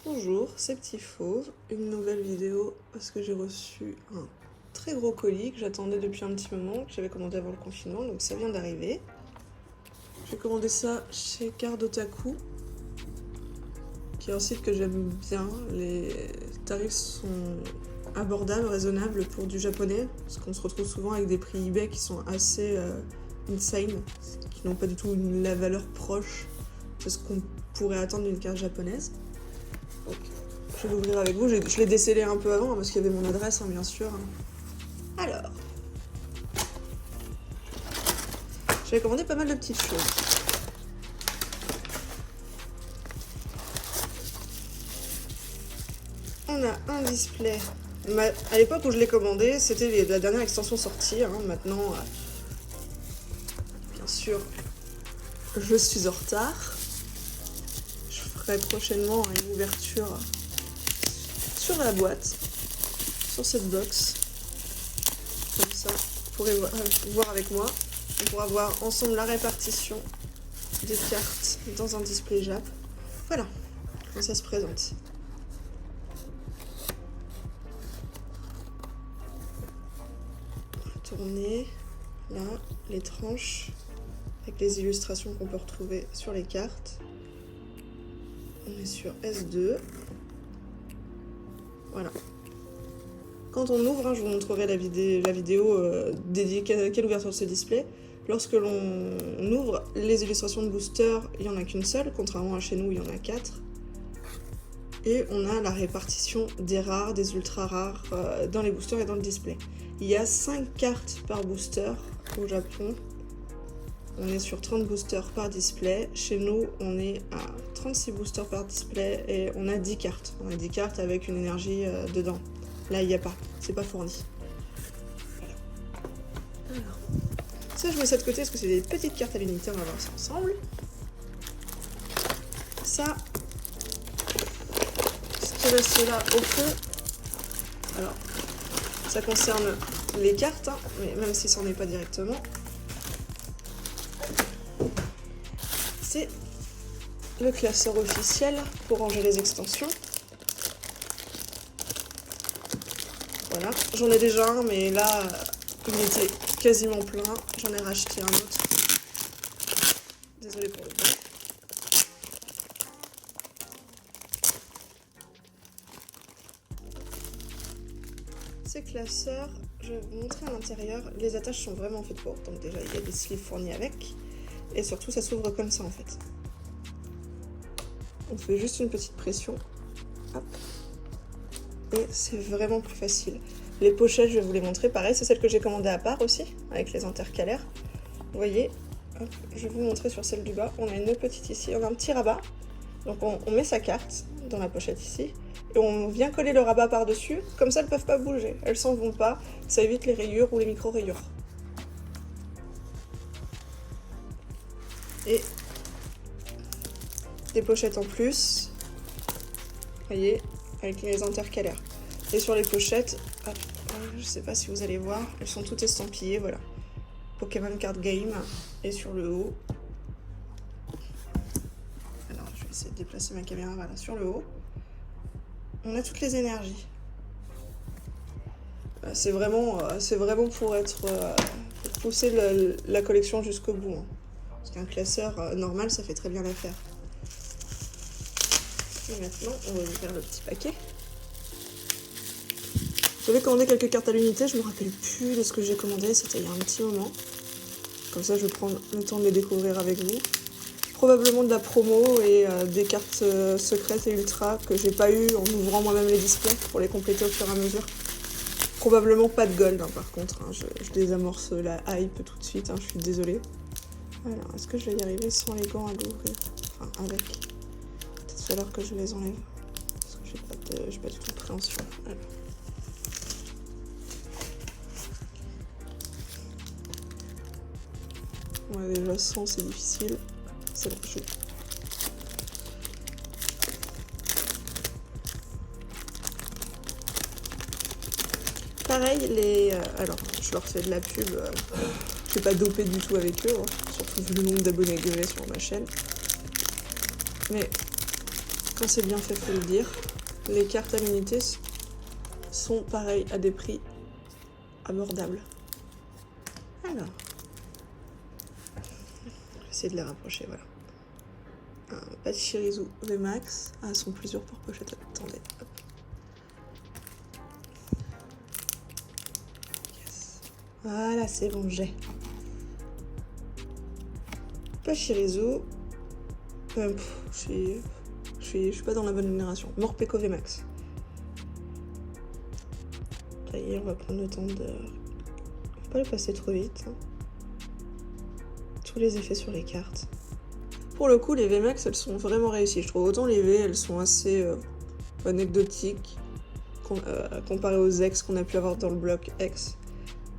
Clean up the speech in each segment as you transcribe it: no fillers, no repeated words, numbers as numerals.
Bonjour, c'est Petit Fauve, une nouvelle vidéo parce que j'ai reçu un très gros colis que j'attendais depuis un petit moment, que j'avais commandé avant le confinement, donc ça vient d'arriver. J'ai commandé ça chez Card Otaku, qui est un site que j'aime bien. Les tarifs sont abordables, raisonnables pour du japonais, parce qu'on se retrouve souvent avec des prix eBay qui sont assez insane, qui n'ont pas du tout la valeur proche de ce qu'on pourrait attendre d'une carte japonaise. Donc, je vais l'ouvrir avec vous. Je l'ai décellé un peu avant parce qu'il y avait mon adresse, bien sûr. Alors, j'avais commandé pas mal de petites choses. On a un display. À l'époque où je l'ai commandé, c'était la dernière extension sortie. Maintenant, bien sûr, je suis en retard. Je ferai prochainement une ouverture sur la boîte, sur cette box. Comme ça, vous pourrez voir avec moi. On pourra voir ensemble la répartition des cartes dans un display Jap. Voilà, comment ça se présente. On va tourner, là, les tranches, avec les illustrations qu'on peut retrouver sur les cartes. On est sur S2. Voilà. Quand on ouvre, je vous montrerai la vidéo dédiée qu'à l'ouverture de ce display. Lorsque l'on ouvre les illustrations de booster, il n'y en a qu'une seule, contrairement à chez nous, il y en a 4. Et on a la répartition des rares, des ultra rares dans les boosters et dans le display. Il y a 5 cartes par booster au Japon. On est sur 30 boosters par display. Chez nous, on est à 36 boosters par display et on a 10 cartes. On a 10 cartes avec une énergie dedans. Là, il n'y a pas. C'est pas fourni. Voilà. Alors, ça, je mets ça de côté parce que c'est des petites cartes à l'unité. On va voir ça ensemble. Ça, ce qui reste là au fond. Alors, ça concerne les cartes, mais même si ça n'en est pas directement. C'est le classeur officiel pour ranger les extensions. Voilà, j'en ai déjà un, mais là, il était quasiment plein. J'en ai racheté un autre. Désolée pour le bruit. Ces classeurs, je vais vous montrer à l'intérieur. Les attaches sont vraiment faites pour, donc déjà il y a des sleeves fournis avec. Et surtout, ça s'ouvre comme ça en fait. On fait juste une petite pression. Hop. Et c'est vraiment plus facile. Les pochettes, je vais vous les montrer. Pareil, c'est celle que j'ai commandée à part aussi, avec les intercalaires. Vous voyez, hop, je vais vous montrer sur celle du bas. On a une petite ici, on a un petit rabat. Donc on met sa carte dans la pochette ici. Et on vient coller le rabat par-dessus. Comme ça, elles ne peuvent pas bouger. Elles s'en vont pas. Ça évite les rayures ou les micro-rayures. Et des pochettes en plus. Vous voyez, avec les intercalaires. Et sur les pochettes, hop, je sais pas si vous allez voir, elles sont toutes estampillées, voilà. Pokémon Card Game. Et sur le haut, alors je vais essayer de déplacer ma caméra, voilà, sur le haut, on a toutes les énergies. C'est vraiment pour pousser la collection jusqu'au bout. Parce qu'un classeur normal, ça fait très bien l'affaire. Et maintenant, on va ouvrir le petit paquet. J'avais commandé quelques cartes à l'unité, je me rappelle plus de ce que j'ai commandé, c'était il y a un petit moment. Comme ça, je vais prendre le temps de les découvrir avec vous. Probablement de la promo et des cartes secrètes et ultra que j'ai pas eu en ouvrant moi-même les displays pour les compléter au fur et à mesure. Probablement pas de gold par contre, je désamorce la hype tout de suite, je suis désolée. Alors, est-ce que je vais y arriver sans les gants à l'ouvrir? Enfin, avec. Peut-être falloir que je les enlève. Parce que j'ai pas du tout de préhension. Alors. Ouais, déjà sans, c'est difficile. C'est bon, je... Pareil, alors, je leur fais de la pub. Je suis pas dopée du tout avec eux, surtout vu le nombre d'abonnés que j'ai sur ma chaîne. Mais Quand c'est bien fait, faut le dire. Les cartes à l'unité sont pareilles à des prix abordables. Alors, je vais essayer de les rapprocher, voilà. Un Pachirisu VMAX. Ah, elles sont plusieurs pour pochette. Attendez. Hop. Yes. Voilà, c'est bon, j'ai. Pachirisu. Je suis pas dans la bonne génération. Morpeko VMAX. Ça y est, on va prendre le temps de... Faut pas le passer trop vite. Hein. Tous les effets sur les cartes. Pour le coup, les VMAX, elles sont vraiment réussies. Je trouve autant les V, elles sont assez anecdotiques comparées aux X qu'on a pu avoir dans le bloc X.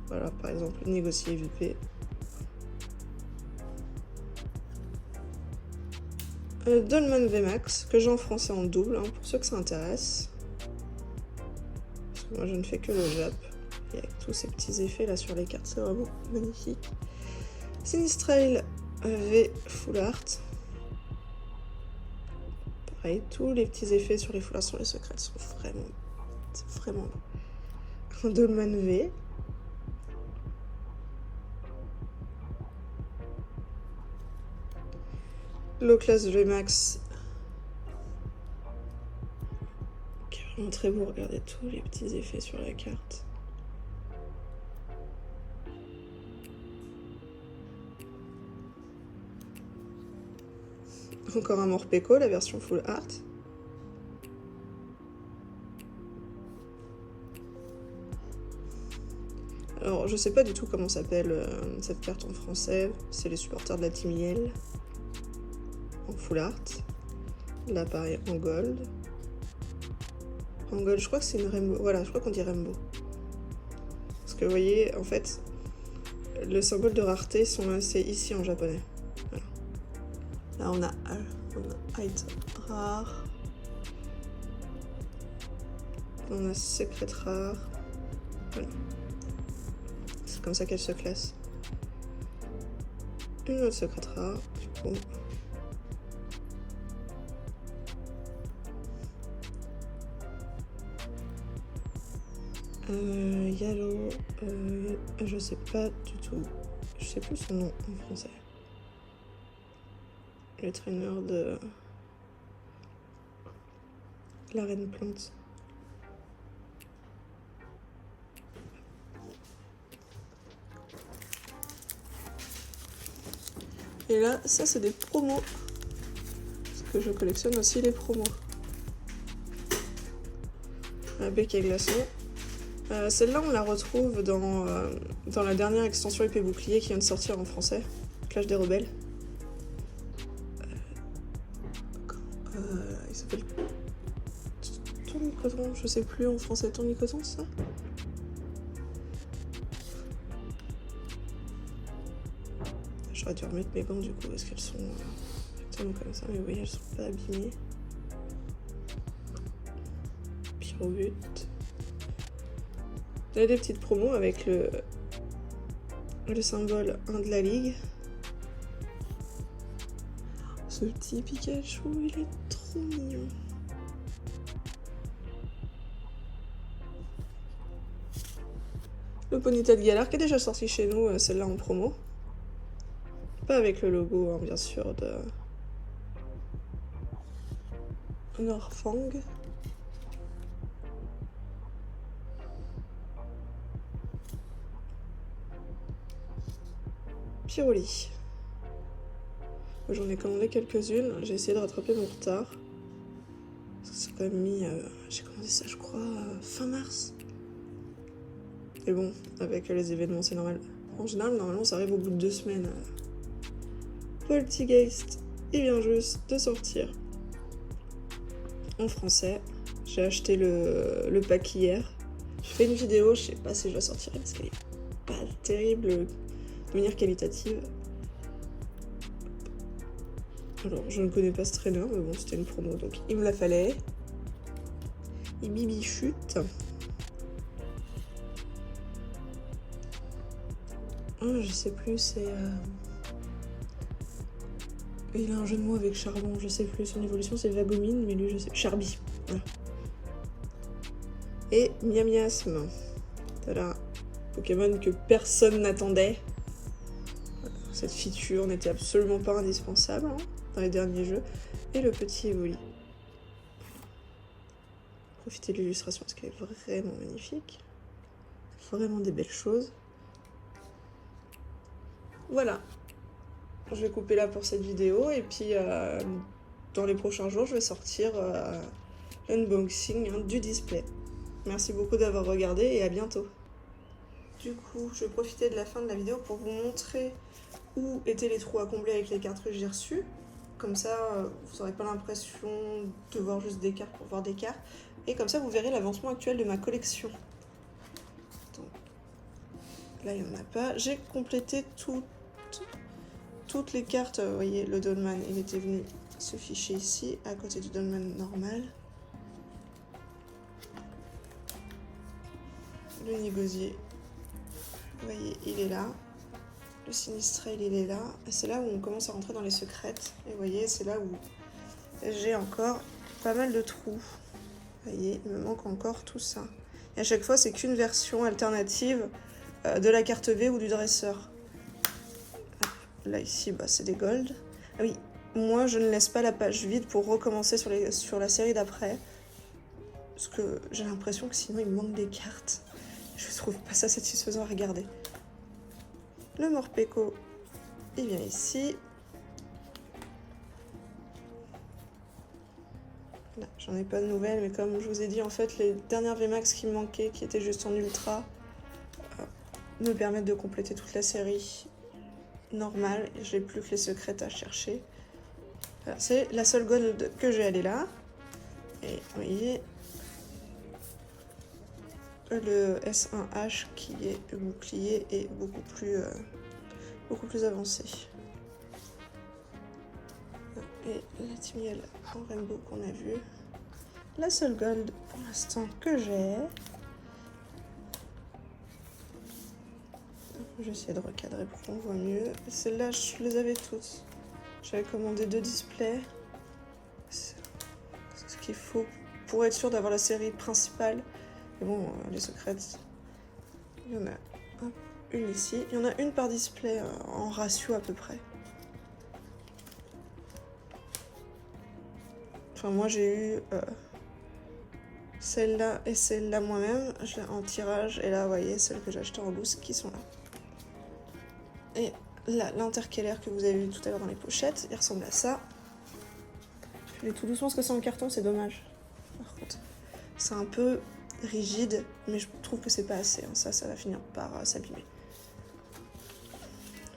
Voilà, par exemple, négocier VP. Dolman VMAX, que j'ai en français en double, hein, pour ceux que ça intéresse. Parce que moi, je ne fais que le Jap. Et avec tous ces petits effets là sur les cartes, c'est vraiment magnifique. Sinistrail V Full Art. Pareil, tous les petits effets sur les full art, sur les secrets sont vraiment beau. Dolman V. Low Class VMAX. Qui est vraiment très beau. Regardez tous les petits effets sur la carte. Encore un Morpeko, la version Full Art. Alors, je sais pas du tout comment s'appelle cette carte en français. C'est les supporters de la Team Yell. En Full Art. Là, pareil, en Gold. En Gold, je crois que c'est une Rainbow. Voilà, je crois qu'on dit Rainbow. Parce que vous voyez, en fait, le symbole de rareté, c'est ici en japonais. Voilà. Là, on a item rare. On a secret rare. Voilà. C'est comme ça qu'elle se classe. Une autre secret rare, du coup. Yalo, je sais pas du tout. Je sais plus son nom en français. Le traîneur de la reine plante. Et là, ça c'est des promos. Parce que je collectionne aussi les promos. La bec et glaçon. Celle-là, on la retrouve dans la dernière extension épée bouclier qui vient de sortir en français. Clash des rebelles. Il s'appelle Tournicoton, je sais plus en français. Tournicoton, c'est ça? J'aurais dû remettre mes gants du coup parce qu'elles sont exactement comme ça, mais vous voyez, elles sont pas abîmées. Pyrobut. Là, des petites promos avec le symbole 1 de la ligue. Ce petit Pikachu, il est trop mignon. Le Ponyta de Galar qui est déjà sorti chez nous, celle-là en promo. Pas avec le logo, hein, bien sûr, de Norfang. Pyroli. J'en ai commandé quelques-unes, j'ai essayé de rattraper mon retard. Parce que c'est quand même mis... j'ai commandé ça, je crois, fin mars. Et bon, avec les événements, c'est normal. En général, normalement, ça arrive au bout de 2 semaines. Poltergeist, il vient juste de sortir. En français. J'ai acheté le pack hier. Je fais une vidéo, je sais pas si je la sortirai parce qu'elle est pas terrible de manière qualitative. Alors, je ne connais pas ce trainer, mais bon, c'était une promo, donc il me la fallait. Et Bibi chute. Oh, je sais plus, c'est Et il a un jeu de mots avec charbon, je sais plus, son évolution c'est Vagomine, mais lui je sais... Charby, voilà. Et Miamiasme. Voilà, Pokémon que personne n'attendait. Cette feature n'était absolument pas indispensable hein, dans les derniers jeux. Et le petit Evoli. Profitez de l'illustration parce qu'elle est vraiment magnifique. Vraiment des belles choses. Voilà. Je vais couper là pour cette vidéo et puis dans les prochains jours je vais sortir l'unboxing hein, du display. Merci beaucoup d'avoir regardé et à bientôt. Du coup, je vais profiter de la fin de la vidéo pour vous montrer où étaient les trous à combler avec les cartes que j'ai reçues. Comme ça, vous n'aurez pas l'impression de voir juste des cartes pour voir des cartes. Et comme ça, vous verrez l'avancement actuel de ma collection. Donc, là, il n'y en a pas. J'ai complété toutes les cartes. Vous voyez, le Dolman, il était venu se ficher ici, à côté du Dolman normal. Le Négosier, vous voyez, il est là. Le Sinistrel, il est là. Et c'est là où on commence à rentrer dans les secrètes. Et vous voyez, c'est là où j'ai encore pas mal de trous. Vous voyez, il me manque encore tout ça. Et à chaque fois, c'est qu'une version alternative de la carte V ou du dresseur. Là, ici, bah, c'est des golds. Ah oui, moi, je ne laisse pas la page vide pour recommencer sur la série d'après. Parce que j'ai l'impression que sinon, il me manque des cartes. Je trouve pas ça satisfaisant à regarder. Le Morpeko, il vient ici. Là, j'en ai pas de nouvelles, mais comme je vous ai dit, en fait, les dernières VMAX qui me manquaient, qui étaient juste en ultra, me permettent de compléter toute la série normale. J'ai plus que les secrètes à chercher. C'est la seule gold que j'ai, elle est là. Et vous voyez, le S1H qui est le bouclier est beaucoup plus avancé. Et la Timiel en rainbow qu'on a vu. La seule gold pour l'instant que j'ai. J'essaie de recadrer pour qu'on voit mieux. Celles-là, je les avais toutes. J'avais commandé 2 displays. C'est ce qu'il faut pour être sûr d'avoir la série principale. Et bon, les secrètes, il y en a une ici. Il y en a une par display en ratio à peu près. Enfin, moi j'ai eu celle-là et celle-là moi-même. Je l'ai en tirage. Et là, vous voyez, celles que j'ai achetées en loose qui sont là. Et là, l'intercalaire que vous avez vu tout à l'heure dans les pochettes, il ressemble à ça. Je vais tout doucement parce que c'est en carton, c'est dommage. Par contre, c'est un peu rigide, mais je trouve que c'est pas assez. Hein. Ça va finir par s'abîmer.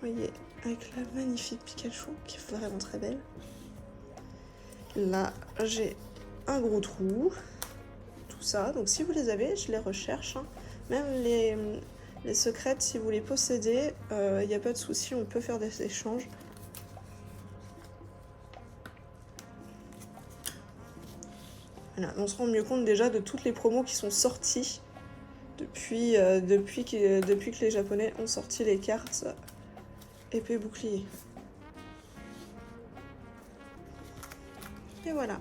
Vous voyez, avec la magnifique Pikachu, qui est vraiment très belle. Là, j'ai un gros trou. Tout ça. Donc si vous les avez, je les recherche. Hein. Même les secrètes, si vous les possédez, il n'y a pas de souci, on peut faire des échanges. Voilà, on se rend mieux compte déjà de toutes les promos qui sont sorties depuis que les Japonais ont sorti les cartes épée bouclier. Et voilà.